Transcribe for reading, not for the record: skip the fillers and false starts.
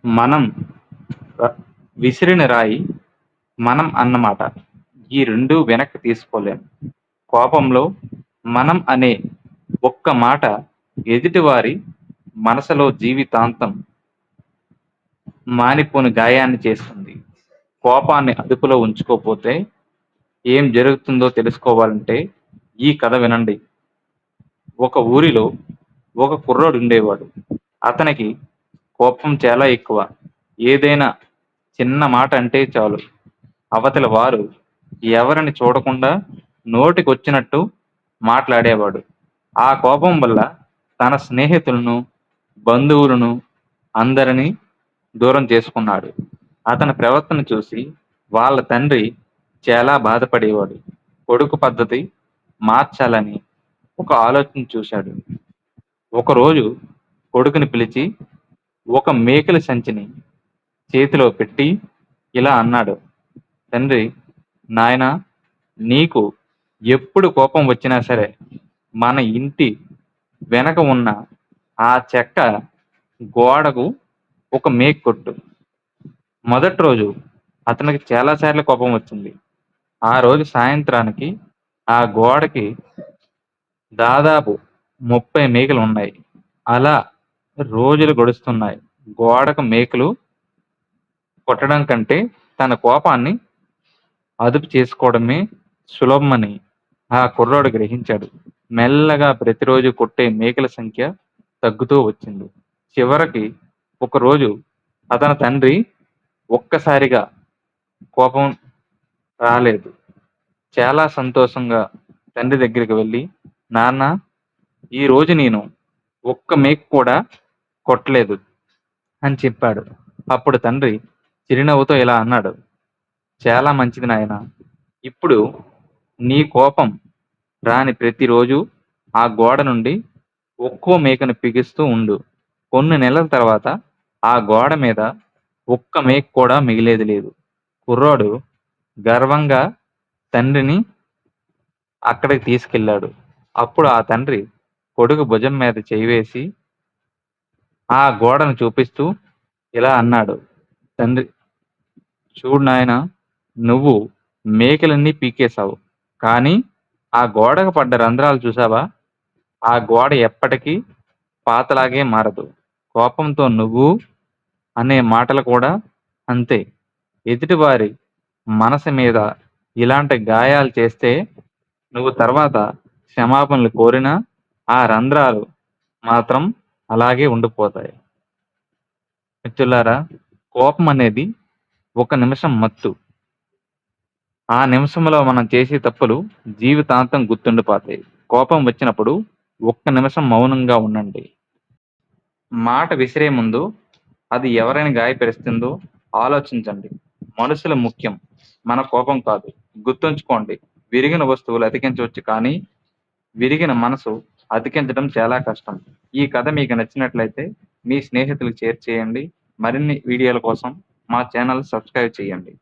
మనం విసిరిన రాయి మనం అన్నమాట. ఈ రెండూ వెనక్కి తీసుకోలేం. కోపంలో మనం అనే ఒక్క మాట ఎదుటివారి మనసులో జీవితాంతం మానిపోని గాయాన్ని చేస్తుంది. కోపాన్ని అదుపులో ఉంచుకోకపోతే ఏం జరుగుతుందో తెలుసుకోవాలంటే ఈ కథ వినండి. ఒక ఊరిలో ఒక కుర్రోడు ఉండేవాడు. అతనికి కోపం చాలా ఎక్కువ. ఏదైనా చిన్న మాట అంటే చాలు అవతల వారు ఎవరిని చూడకుండా నోటికొచ్చినట్టు మాట్లాడేవాడు. ఆ కోపం వల్ల తన స్నేహితులను, బంధువులను అందరినీ దూరం చేసుకున్నాడు. అతని ప్రవర్తన చూసి వాళ్ళ తండ్రి చాలా బాధపడేవాడు. కొడుకు పద్ధతి మార్చాలని ఒక ఆలోచన చూశాడు. ఒకరోజు కొడుకుని పిలిచి ఒక మేకల సంచిని చేతిలో పెట్టి ఇలా అన్నాడు. తండ్రి, నాయనా, నీకు ఎప్పుడు కోపం వచ్చినా సరే మన ఇంటి వెనక ఉన్న ఆ చెక్క గోడకు ఒక మేకు కొట్టు. మొదటి రోజు అతనికి చాలా సార్లు కోపం వచ్చింది. ఆ రోజు సాయంత్రానికి ఆ గోడకి దాదాపు 30 మేకలు ఉన్నాయి. అలా రోజులు గడుస్తున్నాయి. గోడకు మేకులు కొట్టడం కంటే తన కోపాన్ని అదుపు చేసుకోవడమే సులభమని ఆ కుర్రాడు గ్రహించాడు. మెల్లగా ప్రతిరోజు కొట్టే మేకల సంఖ్య తగ్గుతూ వచ్చింది. చివరికి ఒకరోజు అతని తండ్రి ఒక్కసారిగా కోపం రాలేదు. చాలా సంతోషంగా తండ్రి దగ్గరికి వెళ్ళి, నాన్న, ఈ రోజు నేను ఒక్క మేకు కూడా కొట్టలేదు అని చెప్పాడు. అప్పుడు తండ్రి చిరునవ్వుతో ఇలా అన్నాడు. చాలా మంచిది నాయనా. ఇప్పుడు నీ కోపం రాని ప్రతిరోజు ఆ గోడ నుండి ఒక్కో మేకను బిగిస్తూ ఉండు. కొన్ని నెలల తర్వాత ఆ గోడ మీద ఒక్క మేకు కూడా మిగిలేది లేదు. కుర్రాడు గర్వంగా తండ్రిని అక్కడికి తీసుకెళ్ళాడు. అప్పుడు ఆ తండ్రి కొడుకు భుజం మీద చేయి వేసి ఆ గోడను చూపిస్తూ ఇలా అన్నాడు. తండ్రి, చూడు నాయనా, నువ్వు మేకలన్నీ పీకేశావు. కానీ ఆ గోడకు పడ్డ రంధ్రాలు చూసావా? ఆ గోడ ఎప్పటికీ పాతలాగే మారదు. కోపంతో నువ్వు అనే మాటలు కూడా అంతే. ఎదుటివారి మనసు మీద ఇలాంటి గాయాలు చేస్తే నువ్వు తర్వాత క్షమాపణలు కోరినా ఆ రంధ్రాలు మాత్రం అలాగే ఉండిపోతాయి. మిత్రులారా, కోపం అనేది ఒక నిమిషం మత్తు. ఆ నిమిషంలో మనం చేసే తప్పులు జీవితాంతం గుర్తుండిపోతాయి. కోపం వచ్చినప్పుడు ఒక్క నిమిషం మౌనంగా ఉండండి. మాట విసిరే ముందు అది ఎవరిని గాయపరుస్తుందో ఆలోచించండి. మనుషులు ముఖ్యం, మన కోపం కాదు. గుర్తుంచుకోండి, విరిగిన వస్తువులు అతికించవచ్చు, కానీ విరిగిన మనసు అతికించడం చాలా కష్టం. ఈ కథ మీకు నచ్చినట్లయితే మీ స్నేహితులకు షేర్ చేయండి. మరిన్ని వీడియోల కోసం మా ఛానల్ సబ్స్క్రైబ్ చేయండి.